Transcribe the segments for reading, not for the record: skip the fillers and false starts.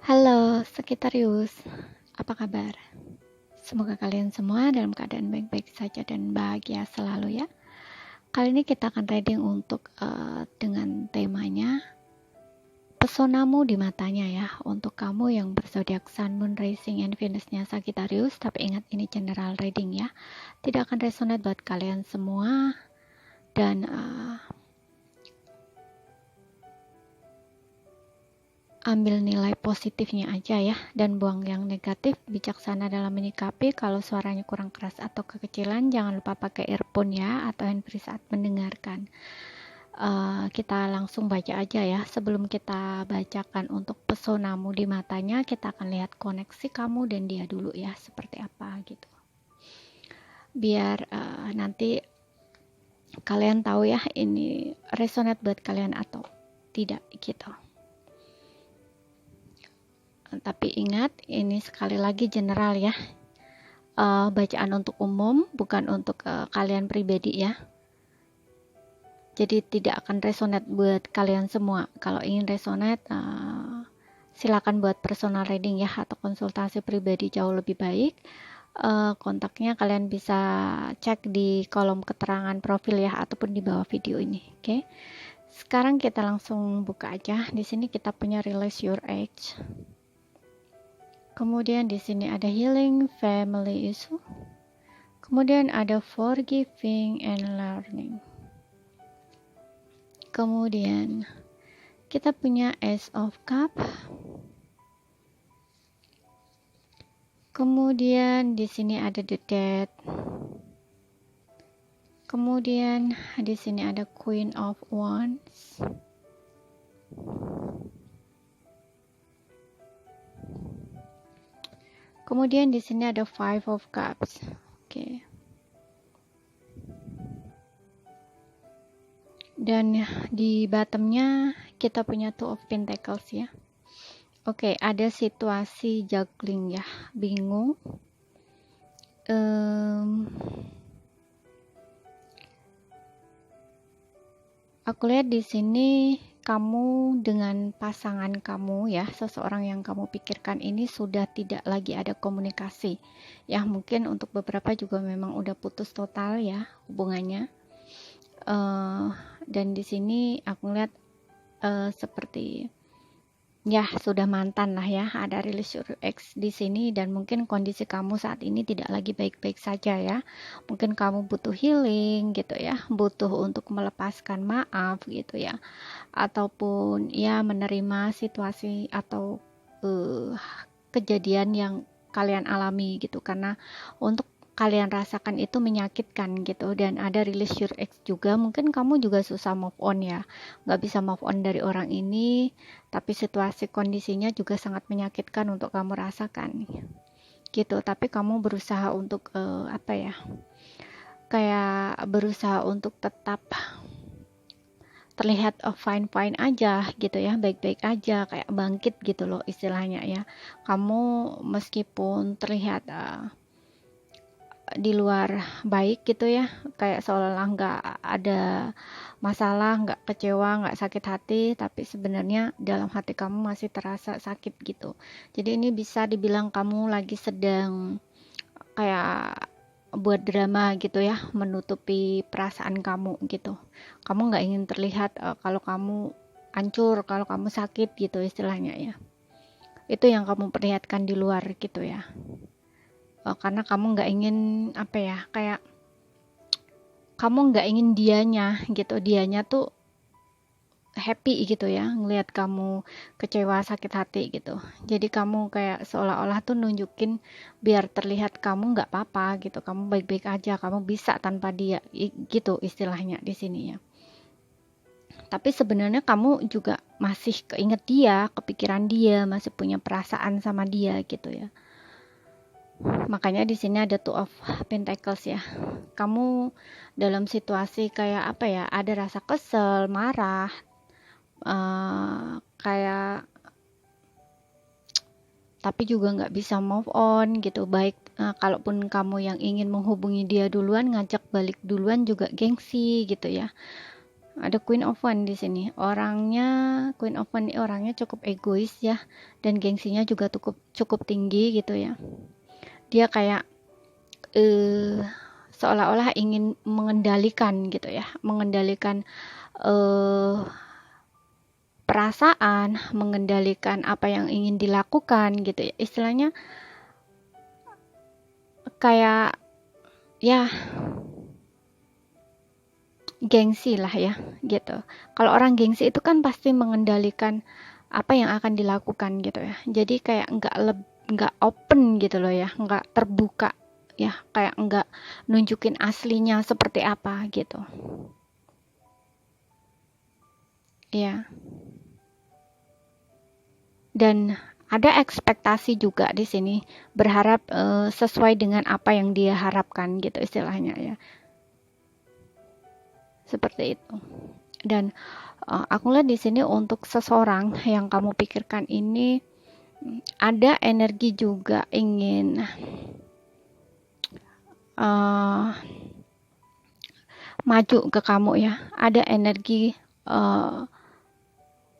Halo, Sekitarius. Apa kabar? Semoga kalian semua dalam keadaan baik-baik saja dan bahagia selalu ya. Kali ini kita akan reading untuk dengan temanya pesonamu di matanya ya. Untuk kamu yang berzodiak Sun, Moon, Rising, and Venus-nya Sagittarius. Tapi ingat ini general reading ya. Tidak akan resonate buat kalian semua. Dan ambil nilai positifnya aja ya, dan buang yang negatif. Bijaksana dalam menyikapi. Kalau suaranya kurang keras atau kekecilan, jangan lupa pakai earphone ya, atau handfree saat mendengarkan. Kita langsung baca aja ya. Sebelum kita bacakan untuk pesonamu di matanya, kita akan lihat koneksi kamu dan dia dulu ya, seperti apa gitu, biar nanti kalian tahu ya ini resonate buat kalian atau tidak gitu. Tapi ingat, ini sekali lagi general ya, bacaan untuk umum, bukan untuk kalian pribadi ya. Jadi tidak akan resonate buat kalian semua. Kalau ingin resonate, silakan buat personal reading ya, atau konsultasi pribadi jauh lebih baik. Kontaknya kalian bisa cek di kolom keterangan profil ya, ataupun di bawah video ini. Oke. Sekarang kita langsung buka aja. Di sini kita punya Release Your Age. Kemudian di sini ada healing family issue. Kemudian ada forgiving and learning. Kemudian kita punya Ace of Cup. Kemudian di sini ada the Death. Kemudian di sini ada Queen of Wands. Kemudian di sini ada Five of Cups. Oke. Dan di bottomnya kita punya Two of Pentacles ya. Oke, ada situasi juggling ya, bingung. Aku lihat di sini kamu dengan pasangan kamu ya, seseorang yang kamu pikirkan ini sudah tidak lagi ada komunikasi ya. Mungkin untuk beberapa juga memang udah putus total ya hubungannya. Dan di sini aku lihat seperti ya sudah mantan lah ya, ada Release Your Ex di sini. Dan mungkin kondisi kamu saat ini tidak lagi baik-baik saja ya. Mungkin kamu butuh healing gitu ya, butuh untuk melepaskan maaf gitu ya, ataupun ya menerima situasi atau kejadian yang kalian alami gitu, karena untuk kalian rasakan itu menyakitkan gitu. Dan ada Release Your Ex juga, mungkin kamu juga susah move on ya, nggak bisa move on dari orang ini, tapi situasi kondisinya juga sangat menyakitkan untuk kamu rasakan gitu. Tapi kamu berusaha untuk apa ya, kayak berusaha untuk tetap terlihat fine-fine aja gitu ya, baik-baik aja, kayak bangkit gitu loh istilahnya ya. Kamu meskipun terlihat di luar baik gitu ya, kayak seolah-olah nggak ada masalah, nggak kecewa, nggak sakit hati, tapi sebenarnya dalam hati kamu masih terasa sakit gitu. Jadi ini bisa dibilang kamu lagi sedang kayak buat drama gitu ya, menutupi perasaan kamu gitu. Kamu nggak ingin terlihat kalau kamu hancur, kalau kamu sakit gitu istilahnya ya. Itu yang kamu perlihatkan di luar gitu ya. Karena kamu nggak ingin apa ya, kayak kamu nggak ingin dianya tuh happy gitu ya, ngelihat kamu kecewa, sakit hati gitu. Jadi kamu kayak seolah-olah tuh nunjukin biar terlihat kamu nggak apa-apa gitu, kamu baik-baik aja, kamu bisa tanpa dia gitu istilahnya di sini ya. Tapi sebenarnya kamu juga masih keinget dia, kepikiran dia, masih punya perasaan sama dia gitu ya. Makanya di sini ada Two of Pentacles ya. Kamu dalam situasi kayak apa ya, ada rasa kesel, marah, kayak tapi juga nggak bisa move on gitu. Baik kalaupun kamu yang ingin menghubungi dia duluan, ngajak balik duluan juga gengsi gitu ya. Ada Queen of One di sini. Queen of One ini orangnya cukup egois ya, dan gengsinya juga cukup tinggi gitu ya. Dia kayak seolah-olah ingin mengendalikan gitu ya, mengendalikan perasaan, mengendalikan apa yang ingin dilakukan gitu ya. Istilahnya kayak ya gengsi lah ya gitu. Kalau orang gengsi itu kan pasti mengendalikan apa yang akan dilakukan gitu ya. Jadi kayak nggak open gitu loh ya, nggak terbuka ya, kayak nggak nunjukin aslinya seperti apa gitu. Ya. Dan ada ekspektasi juga di sini, berharap sesuai dengan apa yang dia harapkan gitu istilahnya ya. Seperti itu. Dan aku lihat di sini untuk seseorang yang kamu pikirkan ini ada energi juga ingin maju ke kamu ya. Ada energi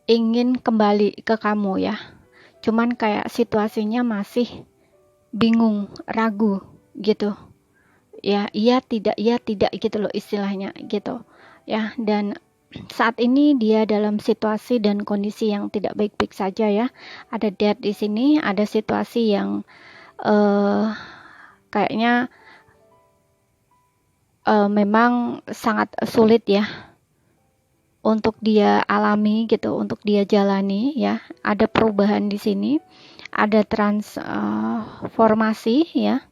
ingin kembali ke kamu ya. Cuman kayak situasinya masih bingung, ragu gitu. Ya, iya tidak gitu loh istilahnya gitu. Ya, dan saat ini dia dalam situasi dan kondisi yang tidak baik-baik saja ya. Ada death di sini, ada situasi yang kayaknya memang sangat sulit ya untuk dia alami gitu, untuk dia jalani ya. Ada perubahan di sini, ada transformasi ya,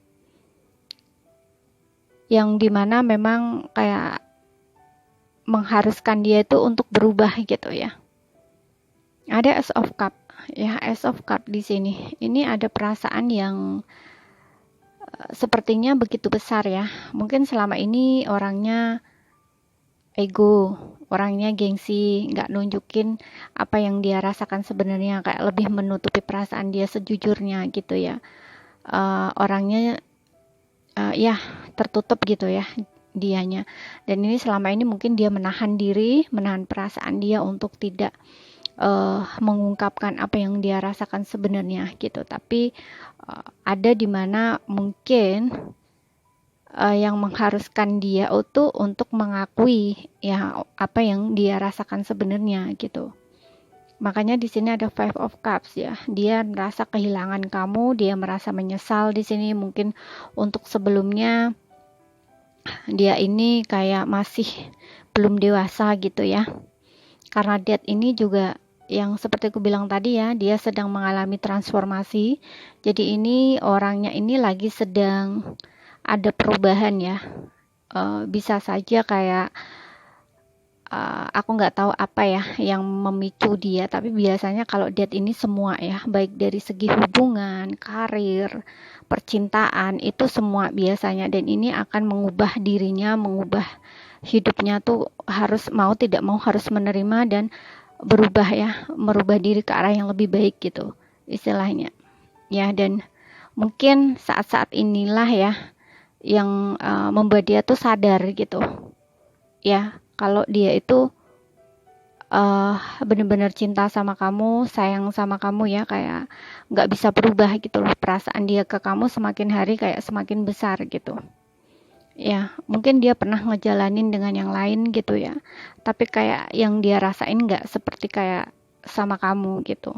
yang dimana memang kayak mengharuskan dia itu untuk berubah gitu ya. Ada Ace of Cup ya, Ace of Cup di sini. Ini ada perasaan yang sepertinya begitu besar ya. Mungkin selama ini orangnya ego, orangnya gengsi, nggak nunjukin apa yang dia rasakan sebenarnya, kayak lebih menutupi perasaan dia sejujurnya gitu ya. Orangnya ya tertutup gitu ya dianya. Dan ini selama ini mungkin dia menahan diri, menahan perasaan dia untuk tidak mengungkapkan apa yang dia rasakan sebenarnya gitu. Tapi ada di mana mungkin yang mengharuskan dia untuk mengakui ya apa yang dia rasakan sebenarnya gitu. Makanya di sini ada Five of Cups ya. Dia merasa kehilangan kamu, dia merasa menyesal di sini. Mungkin untuk sebelumnya dia ini kayak masih belum dewasa gitu ya. Karena death ini juga yang seperti aku bilang tadi ya, dia sedang mengalami transformasi. Jadi ini orangnya ini lagi sedang ada perubahan ya. Bisa saja kayak aku nggak tahu apa ya yang memicu dia, tapi biasanya kalau death ini semua ya, baik dari segi hubungan, karir, percintaan, itu semua biasanya. Dan ini akan mengubah dirinya, mengubah hidupnya tuh harus mau tidak mau harus menerima dan berubah ya, merubah diri ke arah yang lebih baik gitu istilahnya ya. Dan mungkin saat-saat inilah ya yang membuat dia tuh sadar gitu ya, kalau dia itu benar-benar cinta sama kamu, sayang sama kamu ya, kayak nggak bisa berubah gitu loh. Perasaan dia ke kamu semakin hari kayak semakin besar gitu ya. Mungkin dia pernah ngejalanin dengan yang lain gitu ya, tapi kayak yang dia rasain nggak seperti kayak sama kamu gitu.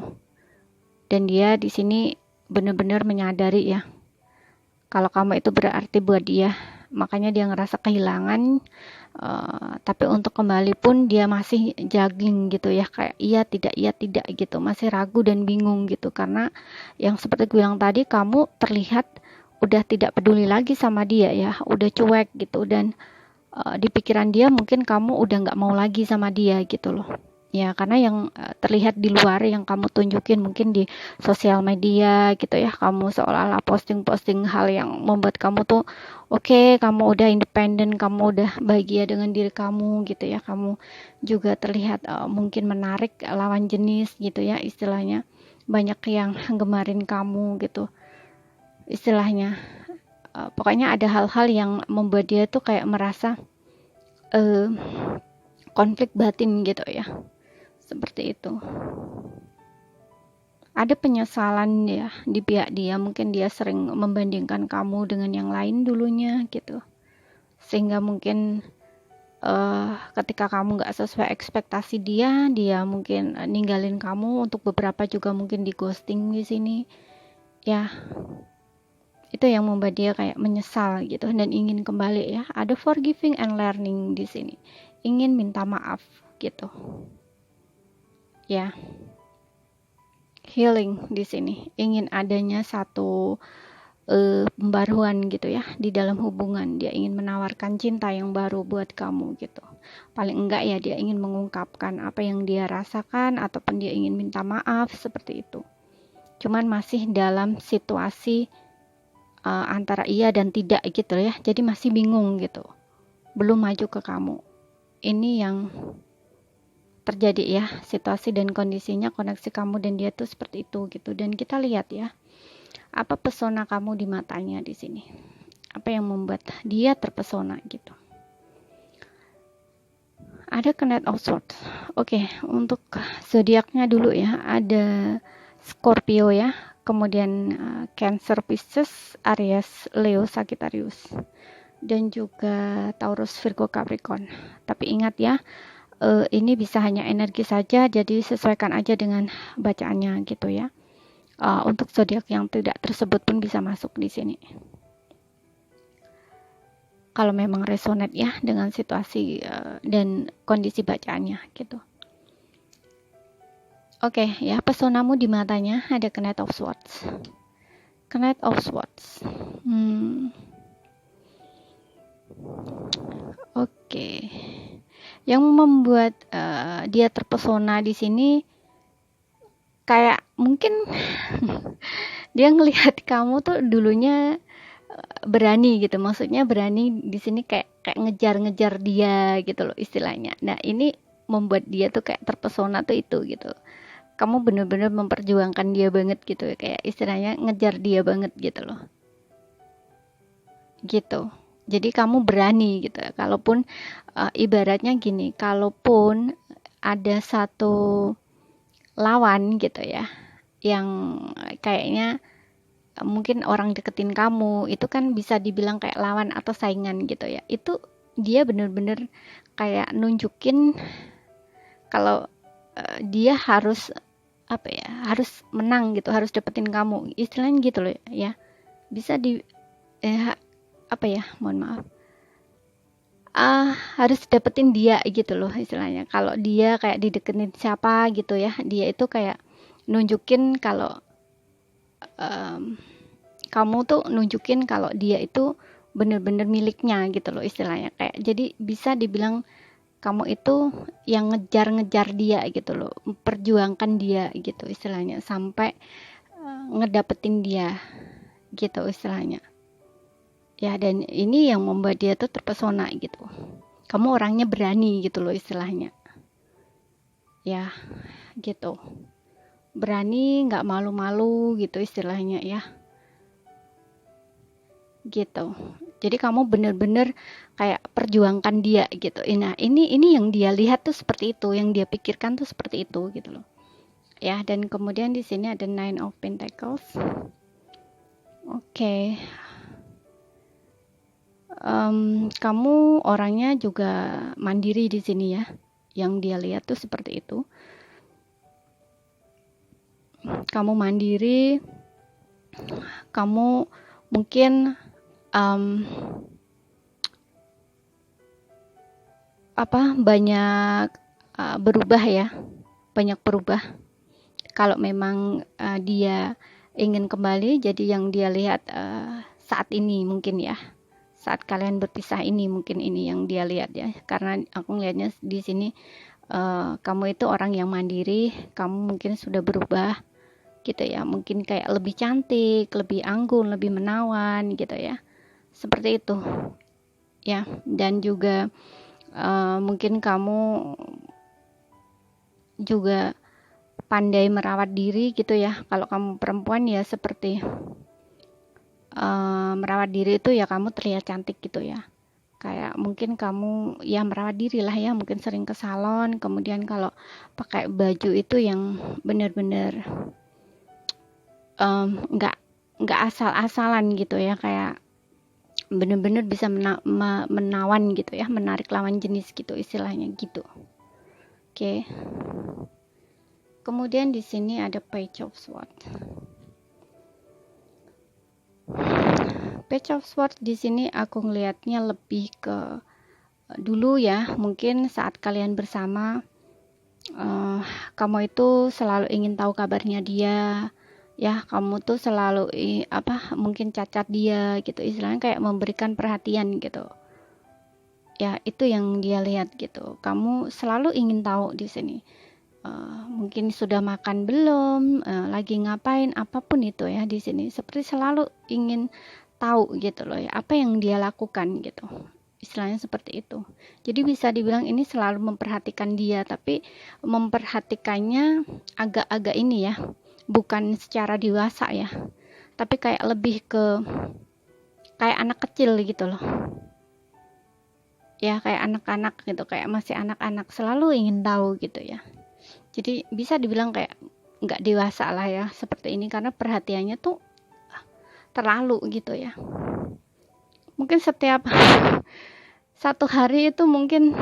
Dan dia di sini benar-benar menyadari ya kalau kamu itu berarti buat dia. Makanya dia ngerasa kehilangan, tapi untuk kembali pun dia masih juggling gitu ya, kayak iya tidak gitu, masih ragu dan bingung gitu. Karena yang seperti gue bilang tadi, kamu terlihat udah tidak peduli lagi sama dia ya, udah cuek gitu. Dan di pikiran dia mungkin kamu udah nggak mau lagi sama dia gitu loh ya, karena yang terlihat di luar yang kamu tunjukin mungkin di sosial media gitu ya, kamu seolah-olah posting hal yang membuat kamu tuh oke, kamu udah independen, kamu udah bahagia dengan diri kamu gitu ya, kamu juga terlihat mungkin menarik lawan jenis gitu ya istilahnya, banyak yang gemarin kamu gitu istilahnya. Pokoknya ada hal-hal yang membuat dia tuh kayak merasa konflik batin gitu ya, seperti itu. Ada penyesalan ya di pihak dia, mungkin dia sering membandingkan kamu dengan yang lain dulunya gitu, sehingga mungkin ketika kamu nggak sesuai ekspektasi dia mungkin ninggalin kamu. Untuk beberapa juga mungkin di ghosting di sini ya. Itu yang membuat dia kayak menyesal gitu dan ingin kembali ya. Ada forgiving and learning di sini, ingin minta maaf gitu ya. Healing di sini, ingin adanya satu pembaruan gitu ya di dalam hubungan. Dia ingin menawarkan cinta yang baru buat kamu gitu. Paling enggak ya dia ingin mengungkapkan apa yang dia rasakan, ataupun dia ingin minta maaf, seperti itu. Cuman masih dalam situasi antara iya dan tidak gitu ya. Jadi masih bingung gitu, belum maju ke kamu. Ini yang terjadi ya, situasi dan kondisinya, koneksi kamu dan dia tuh seperti itu gitu. Dan kita lihat ya, apa pesona kamu di matanya di sini, apa yang membuat dia terpesona gitu. Ada Knight of Swords. Oke, untuk zodiaknya dulu ya, ada Scorpio ya, kemudian Cancer, Pisces, Aries, Leo, Sagittarius, dan juga Taurus, Virgo, Capricorn. Tapi ingat ya, ini bisa hanya energi saja, jadi sesuaikan aja dengan bacaannya gitu ya. Untuk zodiak yang tidak tersebut pun bisa masuk di sini, kalau memang resonate ya dengan situasi dan kondisi bacaannya gitu. Oke ya, pesonamu di matanya ada Knight of Swords. Knight of Swords. Oke. Yang membuat dia terpesona di sini kayak mungkin dia ngelihat kamu tuh dulunya berani gitu, maksudnya berani di sini kayak ngejar-ngejar dia gitu loh istilahnya. Nah ini membuat dia tuh kayak terpesona tuh itu gitu. Kamu bener-bener memperjuangkan dia banget gitu, kayak istilahnya ngejar dia banget gitu loh. Gitu. Jadi kamu berani gitu. Kalaupun ibaratnya gini, kalaupun ada satu lawan gitu ya, yang kayaknya mungkin orang deketin kamu, itu kan bisa dibilang kayak lawan atau saingan gitu ya. Itu dia bener-bener kayak nunjukin kalau dia harus apa ya, harus menang gitu, harus dapetin kamu, istilahnya gitu loh ya. Bisa di apa ya, mohon maaf, harus dapetin dia gitu loh istilahnya. Kalau dia kayak dideketin siapa gitu ya, dia itu kayak nunjukin kalau kamu tuh nunjukin kalau dia itu bener-bener miliknya gitu loh istilahnya. Kayak jadi bisa dibilang kamu itu yang ngejar-ngejar dia gitu loh, perjuangkan dia gitu istilahnya, sampai ngedapetin dia gitu istilahnya ya. Dan ini yang membuat dia tuh terpesona gitu, kamu orangnya berani gitu loh istilahnya ya, gitu, berani, nggak malu-malu gitu istilahnya ya, gitu. Jadi kamu bener-bener kayak perjuangkan dia gitu. Nah ini yang dia lihat tuh seperti itu, yang dia pikirkan tuh seperti itu gitu loh ya. Dan kemudian di sini ada Nine of Pentacles. Oke. Kamu orangnya juga mandiri di sini ya, yang dia lihat tuh seperti itu. Kamu mandiri, kamu mungkin banyak berubah ya, banyak berubah. Kalau memang dia ingin kembali, jadi yang dia lihat saat ini mungkin ya, saat kalian berpisah ini mungkin ini yang dia lihat ya. Karena aku ngelihatnya di sini kamu itu orang yang mandiri, kamu mungkin sudah berubah gitu ya, mungkin kayak lebih cantik, lebih anggun, lebih menawan gitu ya, seperti itu ya. Dan juga mungkin kamu juga pandai merawat diri gitu ya. Kalau kamu perempuan ya seperti merawat diri itu ya, kamu terlihat cantik gitu ya. Kayak mungkin kamu ya merawat diri lah ya, mungkin sering ke salon, kemudian kalau pakai baju itu yang bener-bener nggak asal-asalan gitu ya, kayak bener-bener bisa menawan gitu ya, menarik lawan jenis gitu istilahnya gitu. Oke. Kemudian di sini ada Page of Swords. Page of Swords di sini aku ngelihatnya lebih ke dulu ya, mungkin saat kalian bersama kamu itu selalu ingin tahu kabarnya dia ya, kamu tuh selalu mungkin cacat dia gitu, istilahnya kayak memberikan perhatian gitu ya, itu yang dia lihat gitu, kamu selalu ingin tahu di sini. Mungkin sudah makan belum, lagi ngapain, apapun itu ya, di sini seperti selalu ingin tahu gitu loh ya, apa yang dia lakukan gitu, istilahnya seperti itu. Jadi bisa dibilang ini selalu memperhatikan dia, tapi memperhatikannya agak-agak ini ya, bukan secara dewasa ya, tapi kayak lebih ke kayak anak kecil gitu loh ya, kayak anak-anak gitu, kayak masih anak-anak, selalu ingin tahu gitu ya. Jadi bisa dibilang kayak nggak dewasa lah ya seperti ini, karena perhatiannya tuh terlalu gitu ya. Mungkin setiap satu hari itu mungkin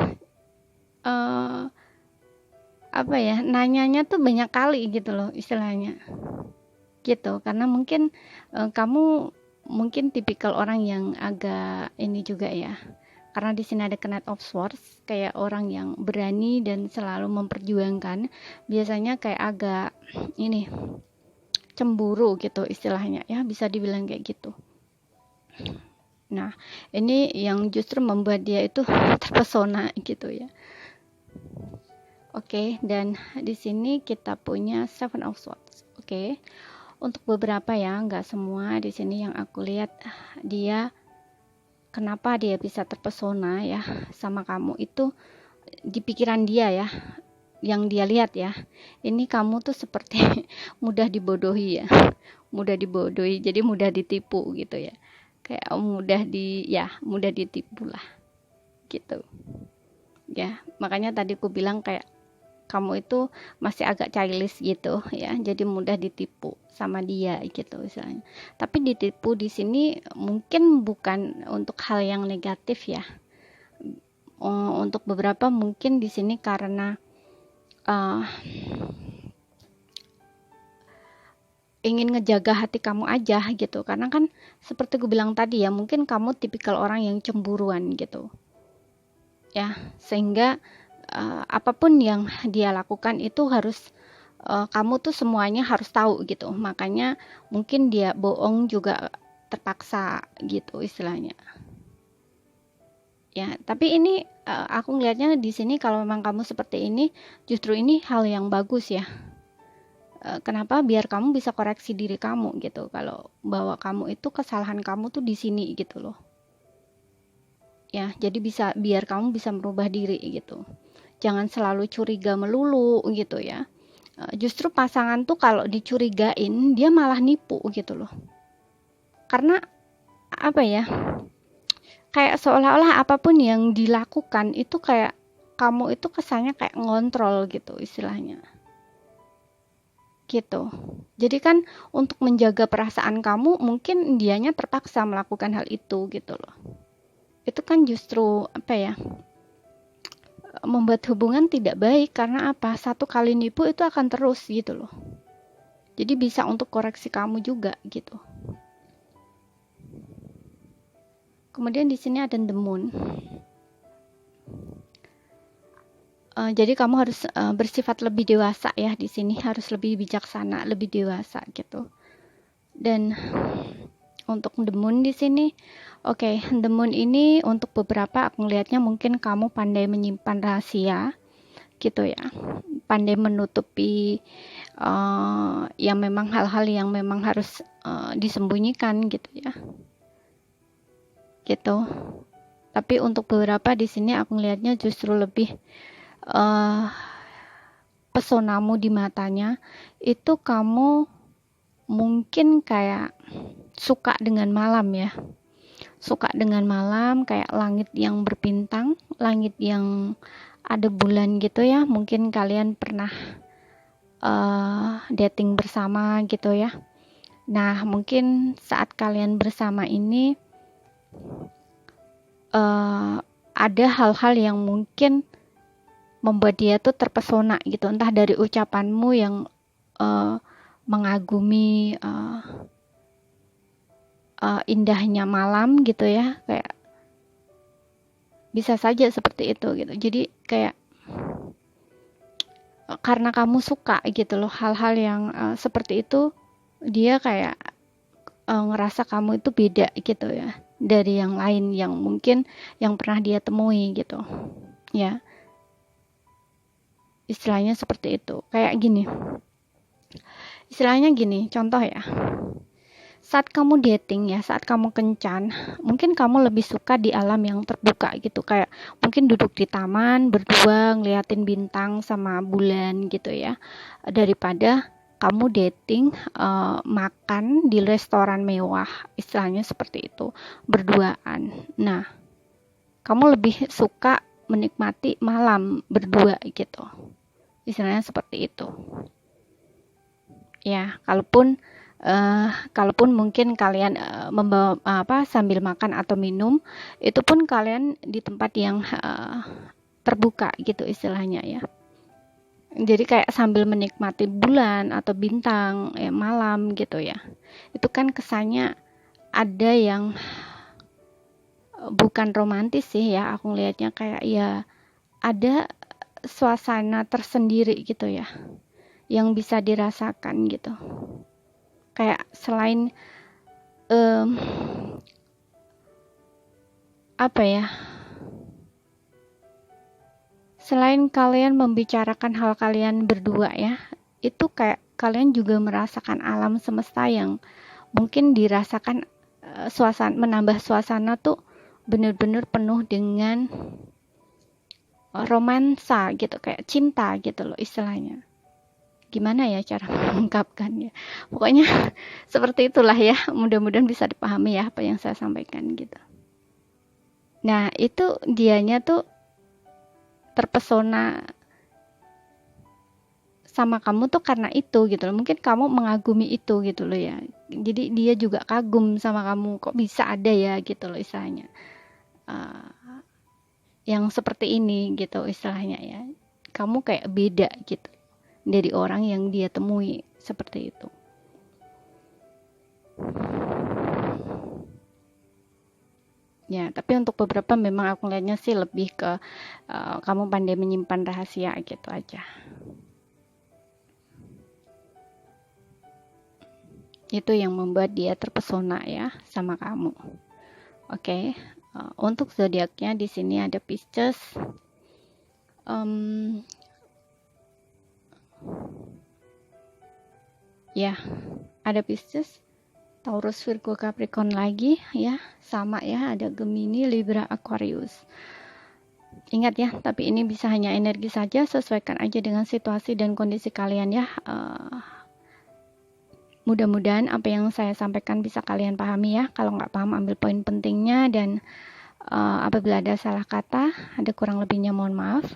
nanyanya tuh banyak kali gitu loh istilahnya gitu, karena mungkin kamu mungkin tipikal orang yang agak ini juga ya, karena di sini ada Knight of Swords, kayak orang yang berani dan selalu memperjuangkan, biasanya kayak agak ini cemburu gitu istilahnya ya, bisa dibilang kayak gitu. Nah, ini yang justru membuat dia itu terpesona gitu ya. Oke, dan di sini kita punya Seven of Swords. Oke. Untuk beberapa ya, nggak semua di sini yang aku lihat, dia kenapa dia bisa terpesona ya sama kamu itu di pikiran dia ya, yang dia lihat ya. Ini kamu tuh seperti mudah dibodohi ya. Mudah dibodohi, jadi mudah ditipu gitu ya. Kayak mudah ditipu lah gitu. Ya, makanya tadi aku bilang kayak kamu itu masih agak childish gitu ya, jadi mudah ditipu sama dia gitu misalnya. Tapi ditipu di sini mungkin bukan untuk hal yang negatif ya. Untuk beberapa mungkin di sini karena ingin ngejaga hati kamu aja gitu, karena kan seperti gue bilang tadi ya, mungkin kamu tipikal orang yang cemburuan gitu ya, sehingga apapun yang dia lakukan itu harus kamu tuh semuanya harus tahu gitu, makanya mungkin dia bohong juga terpaksa gitu istilahnya ya. Tapi ini aku ngelihatnya di sini kalau memang kamu seperti ini, justru ini hal yang bagus ya. Kenapa? Biar kamu bisa koreksi diri kamu gitu, kalau bahwa kamu itu kesalahan kamu tuh di sini gitu loh ya, jadi biar kamu bisa merubah diri gitu, jangan selalu curiga melulu gitu ya. Justru pasangan tuh kalau dicurigain dia malah nipu gitu loh, karena apa ya, kayak seolah-olah apapun yang dilakukan itu kayak kamu itu kesannya kayak ngontrol gitu istilahnya gitu. Jadi kan untuk menjaga perasaan kamu, mungkin dianya terpaksa melakukan hal itu gitu loh. Itu kan justru apa ya, membuat hubungan tidak baik, karena apa, satu kali nipu itu akan terus gitu loh. Jadi bisa untuk koreksi kamu juga gitu. Kemudian di sini ada The Moon. Jadi kamu harus bersifat lebih dewasa ya, di sini harus lebih bijaksana, lebih dewasa gitu. Dan untuk The Moon di sini, oke, The Moon ini untuk beberapa aku ngelihatnya mungkin kamu pandai menyimpan rahasia gitu ya, pandai menutupi yang memang hal-hal yang memang harus disembunyikan gitu ya, gitu. Tapi untuk beberapa di sini aku ngelihatnya justru lebih pesonamu di matanya itu kamu mungkin kayak suka dengan malam ya, suka dengan malam, kayak langit yang berbintang, langit yang ada bulan gitu ya. Mungkin kalian pernah dating bersama gitu ya. Nah, mungkin saat kalian bersama ini ada hal-hal yang mungkin membuat dia tuh terpesona gitu, entah dari ucapanmu yang mengagumi indahnya malam gitu ya, kayak bisa saja seperti itu gitu. Jadi kayak karena kamu suka gitu loh hal-hal yang seperti itu, dia kayak ngerasa kamu itu beda gitu ya dari yang lain yang mungkin yang pernah dia temui gitu ya, istilahnya seperti itu. Kayak gini, istilahnya gini, contoh ya, saat kamu dating ya, saat kamu kencan, mungkin kamu lebih suka di alam yang terbuka gitu, kayak mungkin duduk di taman berdua ngeliatin bintang sama bulan gitu ya, daripada kamu dating makan di restoran mewah, istilahnya seperti itu, berduaan. Nah, kamu lebih suka menikmati malam berdua gitu, istilahnya seperti itu ya. Kalaupun mungkin kalian membawa sambil makan atau minum, itu pun kalian di tempat yang terbuka gitu istilahnya ya. Jadi kayak sambil menikmati bulan atau bintang ya, malam gitu ya. Itu kan kesannya ada yang bukan romantis sih ya, aku ngelihatnya kayak ya ada suasana tersendiri gitu ya yang bisa dirasakan gitu. Kayak selain selain kalian membicarakan hal kalian berdua ya, itu kayak kalian juga merasakan alam semesta yang mungkin dirasakan suasana, menambah suasana tuh bener-bener penuh dengan romansa gitu, kayak cinta gitu loh istilahnya. Gimana ya cara mengungkapkannya, pokoknya seperti itulah ya, mudah-mudahan bisa dipahami ya apa yang saya sampaikan gitu. Nah, itu dianya tuh terpesona sama kamu tuh karena itu gitu loh, mungkin kamu mengagumi itu gitu loh ya, jadi dia juga kagum sama kamu, kok bisa ada ya gitu loh istilahnya, yang seperti ini gitu istilahnya ya, kamu kayak beda gitu dari orang yang dia temui seperti itu ya. Tapi untuk beberapa memang aku lihatnya sih lebih ke kamu pandai menyimpan rahasia gitu aja. Itu yang membuat dia terpesona ya sama kamu. Oke. Untuk zodiaknya di sini ada Pisces, ya ada Pisces, Taurus, Virgo, Capricorn lagi ya, sama ya, ada Gemini, Libra, Aquarius. Ingat ya, tapi ini bisa hanya energi saja, sesuaikan aja dengan situasi dan kondisi kalian ya. Mudah-mudahan apa yang saya sampaikan bisa kalian pahami ya. Kalau nggak paham, ambil poin pentingnya, dan apabila ada salah kata, ada kurang lebihnya mohon maaf.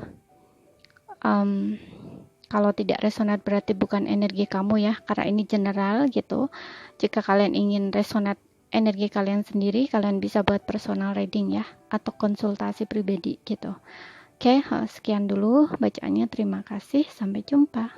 Kalau tidak resonat berarti bukan energi kamu ya, karena ini general gitu. Jika kalian ingin resonat energi kalian sendiri, kalian bisa buat personal reading ya, atau konsultasi pribadi gitu. Oke, sekian dulu bacaannya. Terima kasih, sampai jumpa.